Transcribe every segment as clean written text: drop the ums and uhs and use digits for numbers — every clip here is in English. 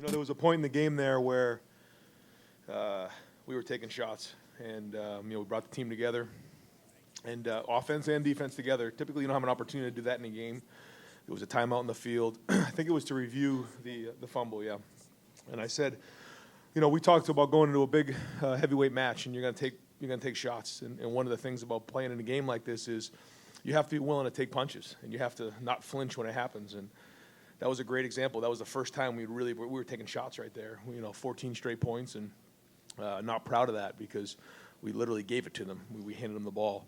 There was a point in the game there where we were taking shots, and we brought the team together, and offense and defense together. Typically, you don't have an opportunity to do that in a game. It was a timeout in the field. I think it was to review the fumble, yeah. And I said, we talked about going into a big heavyweight match, and you're gonna take shots. And one of the things about playing in a game like this is you have to be willing to take punches, and you have to not flinch when it happens. And that was a great example. That was the first time we were taking shots right there. 14 straight points, and not proud of that because we literally gave it to them. We handed them the ball,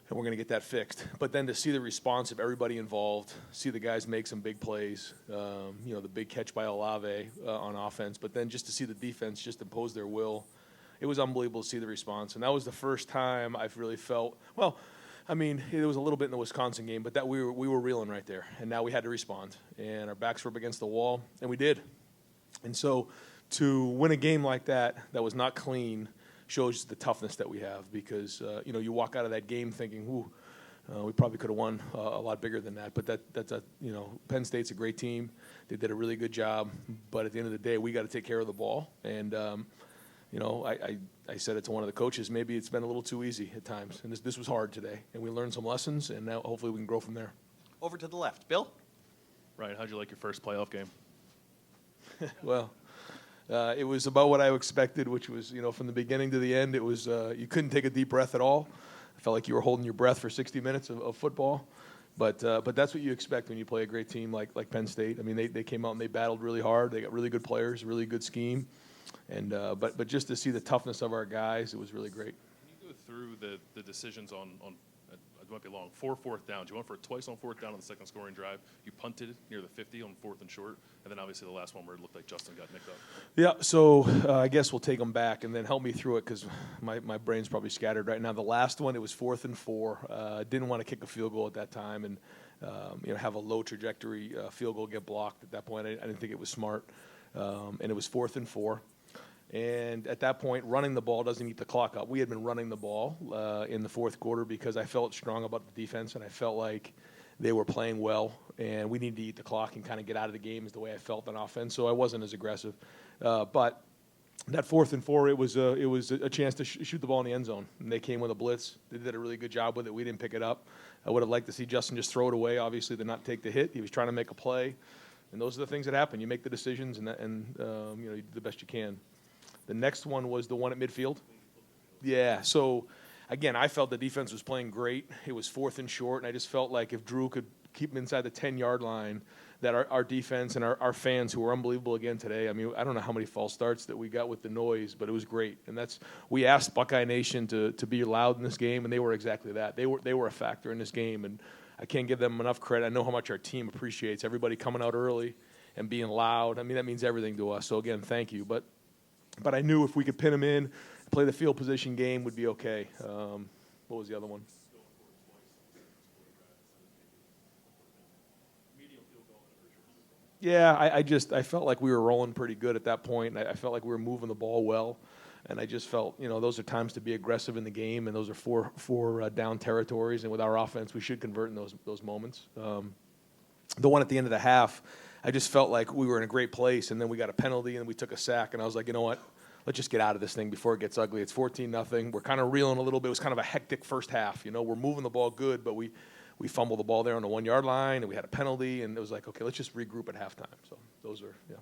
and we're going to get that fixed. But then to see the response of everybody involved, see the guys make some big plays, the big catch by Olave on offense, but then just to see the defense just impose their will, it was unbelievable to see the response. And that was the first time I've really felt, it was a little bit in the Wisconsin game, but that we were reeling right there. And now we had to respond. And our backs were up against the wall, and we did. And so to win a game like that was not clean, shows the toughness that we have because, you walk out of that game thinking, we probably could have won a lot bigger than that. But Penn State's a great team. They did a really good job. But at the end of the day, we got to take care of the ball. And, I said it to one of the coaches, maybe it's been a little too easy at times. And this was hard today. And we learned some lessons, and now hopefully we can grow from there. Over to the left. Bill? Ryan, how'd you like your first playoff game? Well, it was about what I expected, which was, from the beginning to the end, it was you couldn't take a deep breath at all. I felt like you were holding your breath for 60 minutes of football. But that's what you expect when you play a great team like Penn State. I mean, they came out and they battled really hard. They got really good players, really good scheme. And but just to see the toughness of our guys, it was really great. Can you go through the decisions on it might be long, 4 fourth downs. You went for it twice on fourth down on the second scoring drive. You punted near the 50 on fourth and short. And then obviously the last one where it looked like Justin got nicked up. Yeah, so I guess we'll take them back and then help me through it because my brain's probably scattered right now. The last one, it was 4th and 4. Didn't want to kick a field goal at that time and have a low trajectory field goal get blocked at that point. I didn't think it was smart. And it was 4th and 4. And at that point, running the ball doesn't eat the clock up. We had been running the ball in the fourth quarter because I felt strong about the defense, and I felt like they were playing well, and we needed to eat the clock and kind of get out of the game is the way I felt on offense. So I wasn't as aggressive. But that 4th and 4, it was a chance to shoot the ball in the end zone. And they came with a blitz. They did a really good job with it. We didn't pick it up. I would have liked to see Justin just throw it away, obviously, to not take the hit. He was trying to make a play. And those are the things that happen. You make the decisions, and you do the best you can. The next one was the one at midfield. Yeah, so, again, I felt the defense was playing great. It was 4th and short, and I just felt like if Drew could keep him inside the 10-yard line, that our defense and our fans, who were unbelievable again today, I mean, I don't know how many false starts that we got with the noise, but it was great. And we asked Buckeye Nation to be loud in this game, and they were exactly that. They were a factor in this game, and I can't give them enough credit. I know how much our team appreciates everybody coming out early and being loud. I mean, that means everything to us. So, again, thank you. But I knew if we could pin them in, play the field position game, would be okay. What was the other one? Yeah, I felt like we were rolling pretty good at that point. I felt like we were moving the ball well. And I just felt, those are times to be aggressive in the game, and those are four down territories. And with our offense, we should convert in those moments. The one at the end of the half, I just felt like we were in a great place, and then we got a penalty, and we took a sack, and I was like, you know what? Let's just get out of this thing before it gets ugly. It's 14-0. We're kind of reeling a little bit. It was kind of a hectic first half. We're moving the ball good, but we fumbled the ball there on the 1-yard line, and we had a penalty, and it was like, okay, let's just regroup at halftime. So those are, yeah.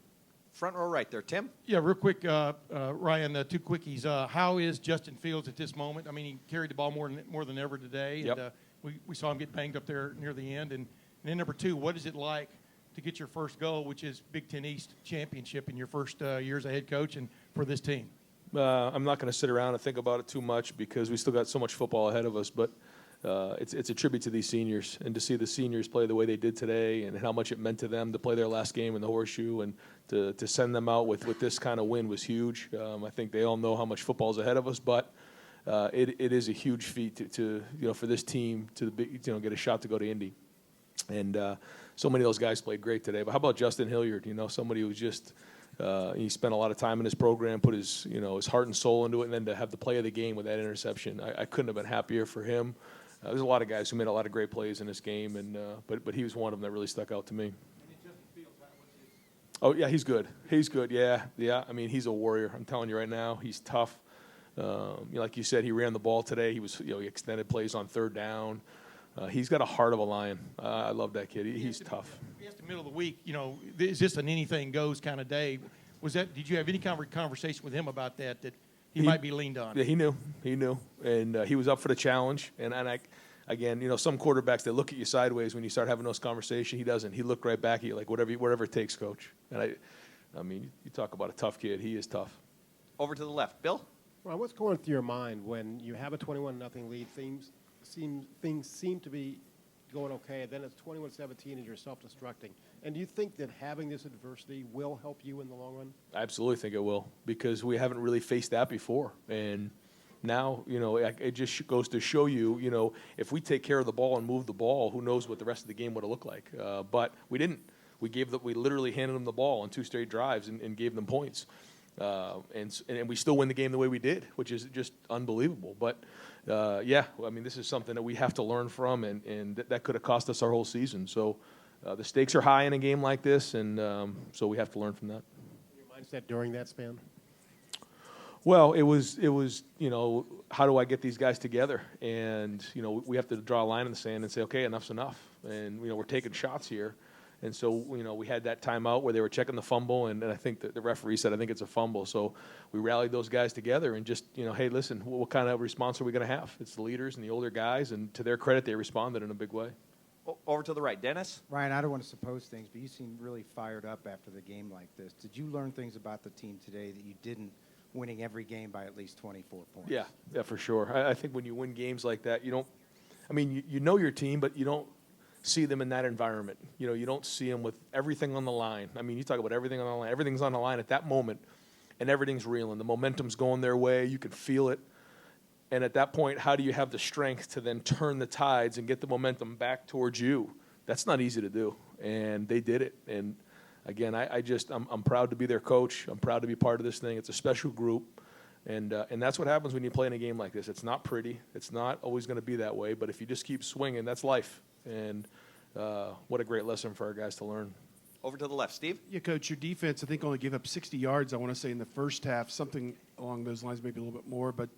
Front row right there. Tim? Yeah, real quick, Ryan, 2 quickies. How is Justin Fields at this moment? I mean, he carried the ball more than ever today. Yep. And we saw him get banged up there near the end. And then number 2, what is it like to get your first goal, which is Big Ten East championship in your first year as a head coach and for this team? I'm not going to sit around and think about it too much because we still got so much football ahead of us. But it's a tribute to these seniors, and to see the seniors play the way they did today and how much it meant to them to play their last game in the Horseshoe and to send them out with this kind of win was huge. I think they all know how much football is ahead of us, but it is a huge feat to for this team to get a shot to go to Indy. And so many of those guys played great today. But how about Justin Hilliard? Somebody who just he spent a lot of time in his program, put his his heart and soul into it, and then to have the play of the game with that interception, I couldn't have been happier for him. There's a lot of guys who made a lot of great plays in this game, and but he was one of them that really stuck out to me. Oh, yeah, he's good. He's good, yeah. Yeah, I mean, he's a warrior. I'm telling you right now, he's tough. Like you said, he ran the ball today. He extended plays on third down. He's got a heart of a lion. I love that kid. He's tough. It's the middle of the week. Is this an anything goes kind of day? Did you have any kind of conversation with him about that he might be leaned on? Yeah, he knew, and he was up for the challenge. And again, some quarterbacks, they look at you sideways when you start having those conversations. He doesn't. He looked right back at you like whatever it takes, coach. And I mean, you talk about a tough kid. He is tough. Over to the left. Bill? Well, what's going through your mind when you have a 21-0 lead? Things seem to be going okay, then it's 21-17 and you're self-destructing. And do you think that having this adversity will help you in the long run? I absolutely think it will, because we haven't really faced that before. And now, it just goes to show you, if we take care of the ball and move the ball, who knows what the rest of the game would have looked like. But we didn't. We literally handed them the ball on 2 straight drives and gave them points. And we still win the game the way we did, which is just unbelievable. But, this is something that we have to learn from, and that could have cost us our whole season. So the stakes are high in a game like this, and so we have to learn from that. Your mindset during that span? Well, it was how do I get these guys together? And, we have to draw a line in the sand and say, okay, enough's enough. And, we're taking shots here. And so, we had that timeout where they were checking the fumble, and I think the referee said, I think it's a fumble. So we rallied those guys together and just, hey, listen, what kind of response are we going to have? It's the leaders and the older guys, and to their credit, they responded in a big way. Over to the right. Dennis? Ryan, I don't want to suppose things, but you seem really fired up after the game like this. Did you learn things about the team today that you didn't winning every game by at least 24 points? Yeah, for sure. I think when you win games like that, you know your team, but you don't see them in that environment. You don't see them with everything on the line. I mean, you talk about everything on the line. Everything's on the line at that moment, and everything's reeling. The momentum's going their way. You can feel it. And at that point, how do you have the strength to then turn the tides and get the momentum back towards you? That's not easy to do, and they did it. And again, I'm proud to be their coach. I'm proud to be part of this thing. It's a special group, and that's what happens when you play in a game like this. It's not pretty. It's not always going to be that way. But if you just keep swinging, that's life. And what a great lesson for our guys to learn. Over to the left. Steve? Yeah, Coach, your defense, I think, only gave up 60 yards, I want to say, in the first half, something along those lines, maybe a little bit more. But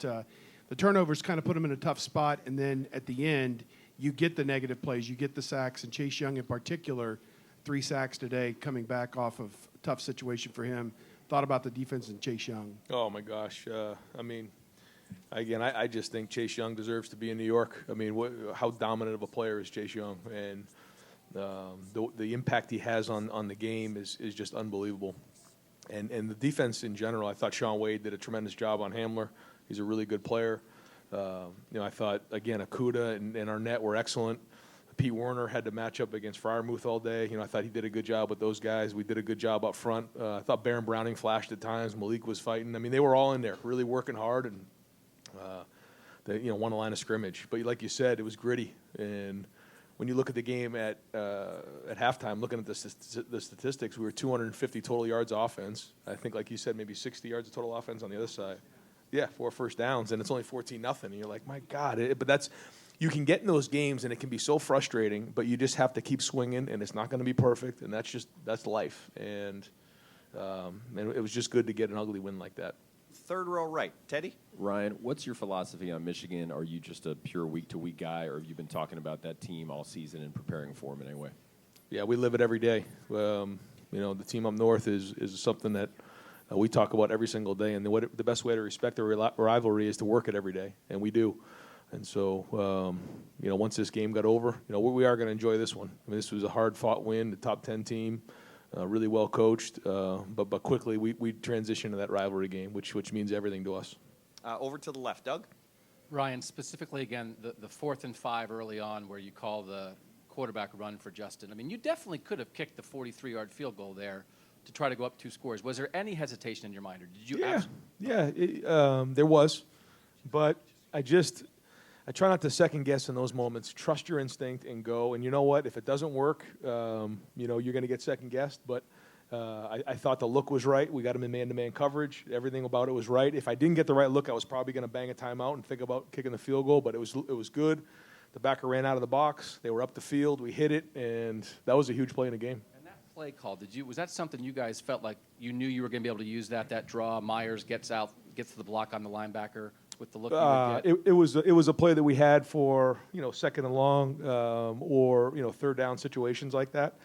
the turnovers kind of put them in a tough spot. And then at the end, you get the negative plays. You get the sacks. And Chase Young in particular, 3 sacks today, coming back off of a tough situation for him. Thought about the defense and Chase Young. Oh, my gosh. Again, I just think Chase Young deserves to be in New York. I mean, how dominant of a player is Chase Young? And the impact he has on the game is just unbelievable. And the defense in general, I thought Sean Wade did a tremendous job on Hamler. He's a really good player. I thought, again, Akuda and Arnett were excellent. Pete Werner had to match up against Freiermuth all day. I thought he did a good job with those guys. We did a good job up front. I thought Baron Browning flashed at times. Malik was fighting. I mean, they were all in there, really working hard, and they won a line of scrimmage. But like you said, it was gritty. And when you look at the game at halftime, looking at the statistics, we were 250 total yards offense. I think, like you said, maybe 60 yards of total offense on the other side. Yeah, 4 first downs, and it's only 14-0. And you're like, my God. But you can get in those games, and it can be so frustrating, but you just have to keep swinging, and it's not going to be perfect, and that's life. And it was just good to get an ugly win like that. Third row right. Teddy? Ryan, what's your philosophy on Michigan? Are you just a pure week-to-week guy, or have you been talking about that team all season and preparing for them in any way? Yeah, we live it every day. The team up north is something that we talk about every single day, and the best way to respect the rivalry is to work it every day, and we do. And so, once this game got over, we are going to enjoy this one. I mean, this was a hard-fought win, the top 10 team, really well coached, but quickly we transitioned to that rivalry game, which means everything to us. Over to the left. Doug? Ryan, specifically, again, the 4th and 5 early on where you call the quarterback run for Justin. I mean, you definitely could have kicked the 43-yard field goal there to try to go up 2 scores. Was there any hesitation in your mind, or did you? There was, but I try not to second guess in those moments. Trust your instinct and go. And you know what? If it doesn't work, you're going to get second guessed. But I thought the look was right. We got him in man-to-man coverage. Everything about it was right. If I didn't get the right look, I was probably going to bang a timeout and think about kicking the field goal. But it was good. The backer ran out of the box. They were up the field. We hit it, and that was a huge play in the game. And play call, was that something you guys felt like you knew you were going to be able to use that draw? Myers gets to the block on the linebacker with the look you would get? It was a play that we had for second and long or third down situations like that,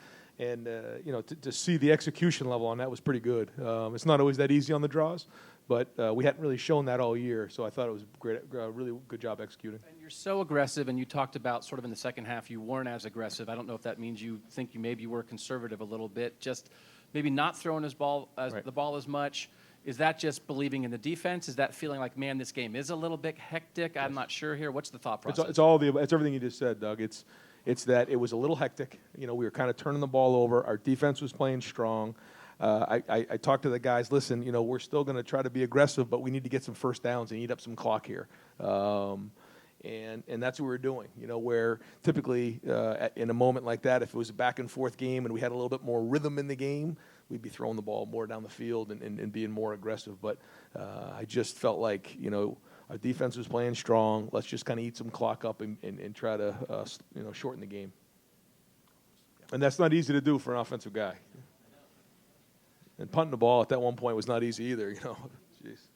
and to see the execution level on that was pretty good. It's not always that easy on the draws, but we hadn't really shown that all year, so I thought it was great, really good job executing. And you're so aggressive, and you talked about sort of in the second half you weren't as aggressive. I don't know if that means you think you maybe were conservative a little bit, just maybe not throwing the ball as much. Is that just believing in the defense? Is that feeling like, man, this game is a little bit hectic? I'm not sure here. What's the thought process? It's everything you just said, Doug. It's that it was a little hectic. We were kind of turning the ball over. Our defense was playing strong. I talked to the guys, listen, we're still going to try to be aggressive, but we need to get some first downs and eat up some clock here. And that's what we were doing, where typically in a moment like that, if it was a back and forth game and we had a little bit more rhythm in the game, we'd be throwing the ball more down the field and being more aggressive. But I just felt like, our defense was playing strong. Let's just kind of eat some clock up and try to, shorten the game. And that's not easy to do for an offensive guy. And punting the ball at that one point was not easy either, Jeez.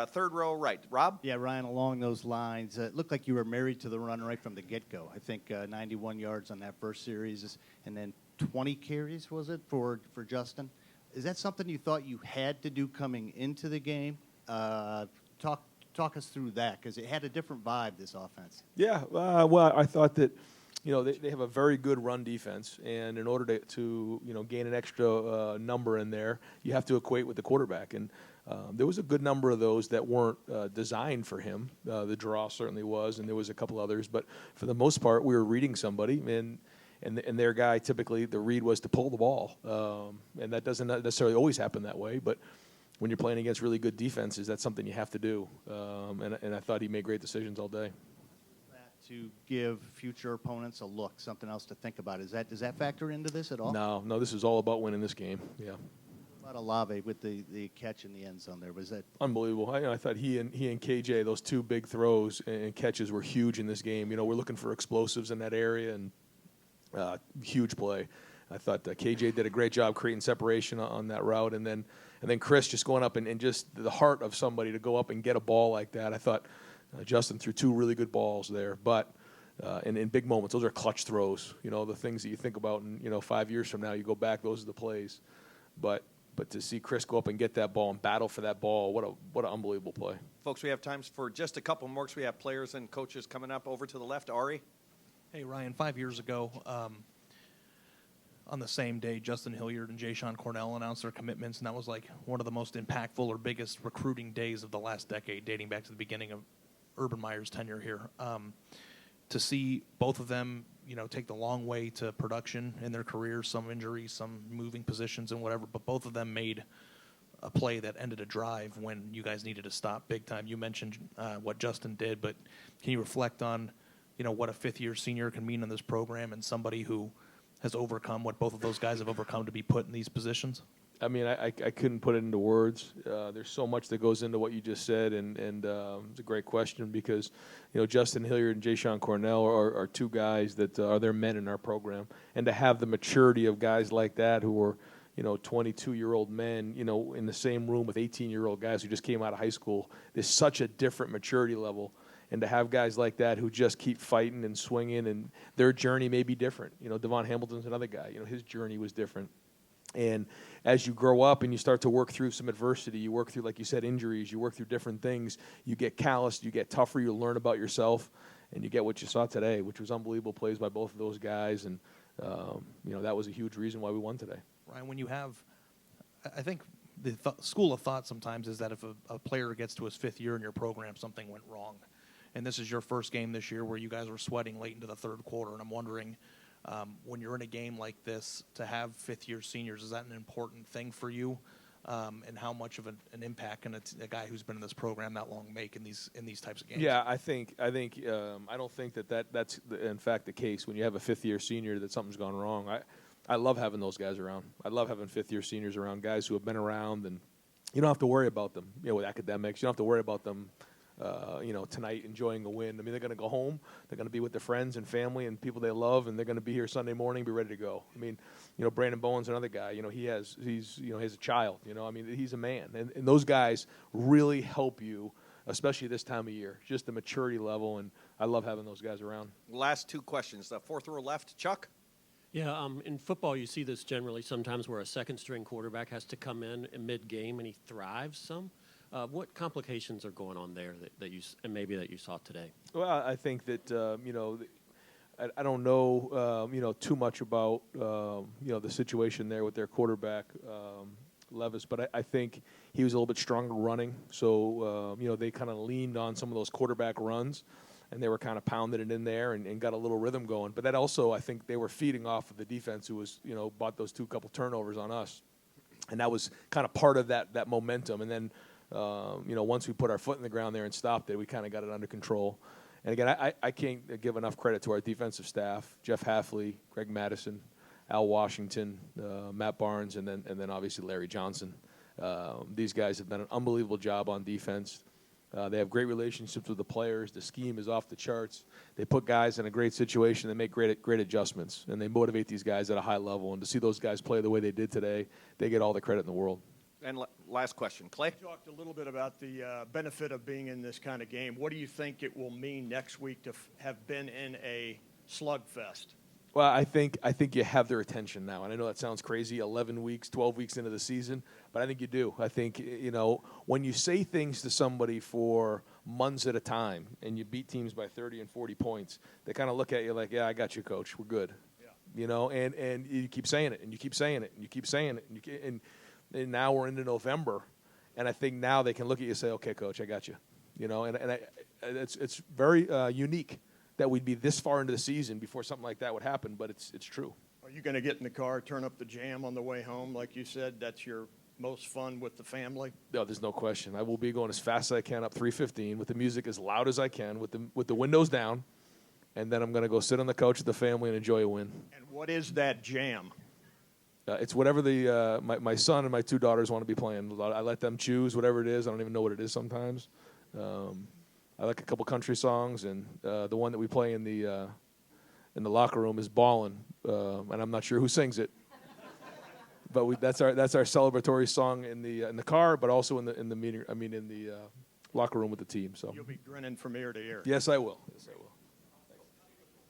Third row right. Rob? Yeah, Ryan, along those lines, it looked like you were married to the run right from the get-go. I think 91 yards on that first series, and then 20 carries, was it, for Justin? Is that something you thought you had to do coming into the game? Talk us through that, because it had a different vibe, this offense. Yeah, well, I thought that, they have a very good run defense, and in order to gain an extra number in there, you have to equate with the quarterback. And there was a good number of those that weren't designed for him. The draw certainly was, and there was a couple others. But for the most part, we were reading somebody, and their guy, typically the read was to pull the ball. And that doesn't necessarily always happen that way, but when you're playing against really good defenses, that's something you have to do. And I thought he made great decisions all day. To give future opponents a look, something else to think about. Does that factor into this at all? No, this is all about winning this game. Yeah. A lot of Olave with the catch in the end zone there. Was that unbelievable? I thought he and KJ, those two big throws and catches were huge in this game. We're looking for explosives in that area, and huge play. I thought KJ did a great job creating separation on that route, and then Chris just going up and just the heart of somebody to go up and get a ball like that. I thought Justin threw two really good balls there, but in big moments, those are clutch throws. The things that you think about, and 5 years from now, you go back, those are the plays. But to see Chris go up and get that ball and battle for that ball, what an unbelievable play. Folks, we have time for just a couple more because we have players and coaches coming up. Over to the left, Ari. Hey, Ryan, 5 years ago, on the same day, Justin Hilliard and JaySean Cornell announced their commitments, and that was like one of the most impactful or biggest recruiting days of the last decade, dating back to the beginning of Urban Meyer's tenure here. To see both of them, take the long way to production in their careers, some injuries, some moving positions and whatever, but both of them made a play that ended a drive when you guys needed to stop big time. You mentioned what Justin did, but can you reflect on, what a fifth-year senior can mean in this program and somebody who has overcome what both of those guys have overcome to be put in these positions? I mean, I couldn't put it into words. There's so much that goes into what you just said, and it's a great question because, Justin Hilliard and JaySean Cornell are two guys that are their men in our program. And to have the maturity of guys like that who are, 22-year-old men, in the same room with 18-year-old guys who just came out of high school, there's such a different maturity level. And to have guys like that who just keep fighting and swinging, and their journey may be different. Devon Hamilton's another guy. His journey was different. And as you grow up and you start to work through some adversity, you work through, like you said, injuries, you work through different things, you get calloused, you get tougher, you learn about yourself, and you get what you saw today, which was unbelievable plays by both of those guys. And, that was a huge reason why we won today. Ryan, when you have – I think the school of thought sometimes is that if a player gets to his fifth year in your program, something went wrong. And this is your first game this year where you guys were sweating late into the third quarter, and I'm wondering – when you're in a game like this, to have fifth-year seniors, is that an important thing for you? And how much of an impact can a guy who's been in this program that long make in these types of games? Yeah, I don't think that's in fact the case. When you have a fifth-year senior, that something's gone wrong. I love having those guys around. I love having fifth-year seniors around, guys who have been around, and you don't have to worry about them. With academics, you don't have to worry about them tonight enjoying a win. I mean, they're going to go home. They're going to be with their friends and family and people they love, and they're going to be here Sunday morning, be ready to go. I mean, Brandon Bowen's another guy. He's a child. I mean, he's a man, and those guys really help you, especially this time of year. Just the maturity level, and I love having those guys around. Last two questions. The fourth row left, Chuck. Yeah, in football, you see this generally sometimes where a second-string quarterback has to come in mid-game and he thrives some. What complications are going on there that you saw today? Well, I think that I don't know too much about the situation there with their quarterback Levis, but I think he was a little bit stronger running, so they kind of leaned on some of those quarterback runs. And they were kind of pounding it in there and got a little rhythm going. But that also, I think they were feeding off of the defense who was, bought those couple turnovers on us. And that was kind of part of that momentum. And then, once we put our foot in the ground there and stopped it, we kind of got it under control. And again, I can't give enough credit to our defensive staff, Jeff Halfley, Greg Madison, Al Washington, Matt Barnes, and then obviously Larry Johnson. These guys have done an unbelievable job on defense. They have great relationships with the players. The scheme is off the charts. They put guys in a great situation. They make great adjustments, and they motivate these guys at a high level. And to see those guys play the way they did today, they get all the credit in the world. And last question, Clay. You talked a little bit about the benefit of being in this kind of game. What do you think it will mean next week to have been in a slugfest? Well, I think you have their attention now, and I know that sounds crazy, 11 weeks, 12 weeks into the season, but I think you do. I think, when you say things to somebody for months at a time and you beat teams by 30 and 40 points, they kind of look at you like, yeah, I got you, coach, we're good. Yeah. And you keep saying it, and you keep saying it, and you keep saying it, and now we're into November, and I think now they can look at you and say, okay, coach, I got you. It's very unique that we'd be this far into the season before something like that would happen, but it's true. Are you going to get in the car, turn up the jam on the way home, like you said? That's your most fun with the family? No, there's no question. I will be going as fast as I can up 315 with the music as loud as I can, with the windows down, and then I'm going to go sit on the couch with the family and enjoy a win. And what is that jam? It's whatever my son and my two daughters want to be playing. I let them choose whatever it is. I don't even know what it is sometimes. I like a couple country songs, and the one that we play in the locker room is "Ballin'," and I'm not sure who sings it, but that's our celebratory song in the car, but also in the meeting. I mean, in the locker room with the team. So you'll be grinning from ear to ear. Yes, I will. Yes, I will.